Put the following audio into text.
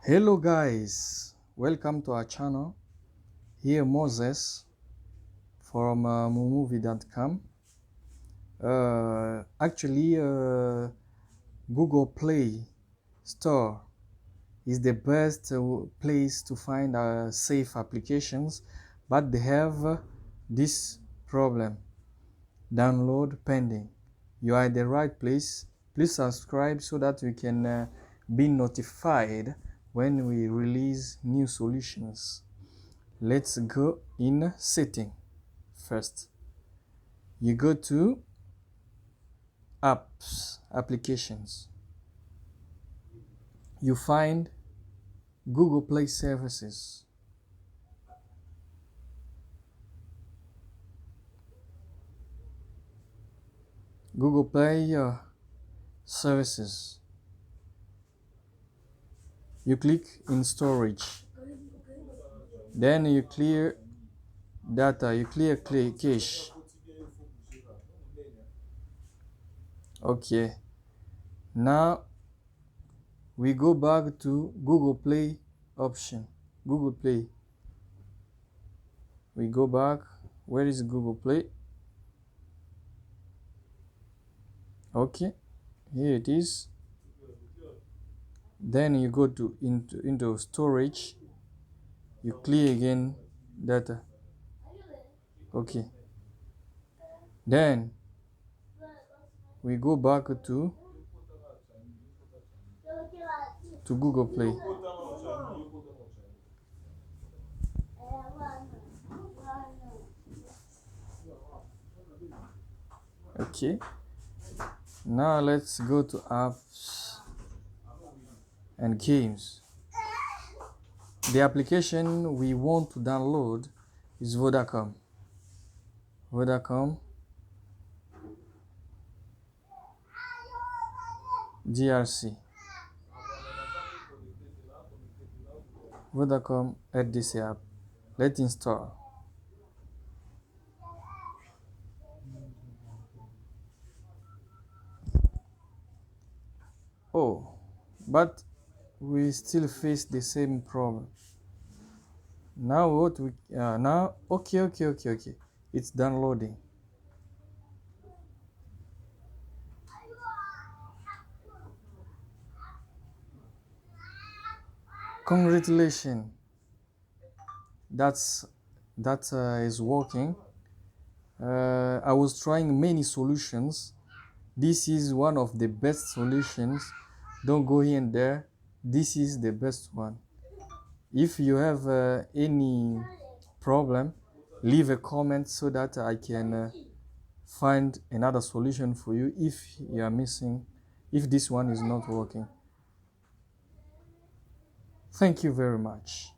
Hello guys, welcome to our channel. Here Moses from mumovie.com. Actually, Google Play Store is the best place to find safe applications, but they have this problem: download pending. You are at the right place. Please subscribe so that you can be notified when we release new solutions. Let's go in setting. First, you go to apps, applications. You find Google Play services. Google Play services. You click in storage. Then you clear data, you clear cache. Okay. Now we go back to Google Play option. Google Play. We go back. Where is Google Play? Okay, here it is. Then you go to into storage. You clear again data. Okay. Then we go back to Google Play. Okay. Now let's go to apps and games. The application we want to download is Vodacom. Vodacom DRC. Vodacom RDC app. Let's install. Oh, but we still face the same problem. Now what we now okay. It's downloading. Congratulations. That is working. I was trying many solutions. This is one of the best solutions. Don't go here and there. This is the best one. If you have any problem, leave a comment so that I can find another solution for you if you are missing, if this one is not working. Thank you very much.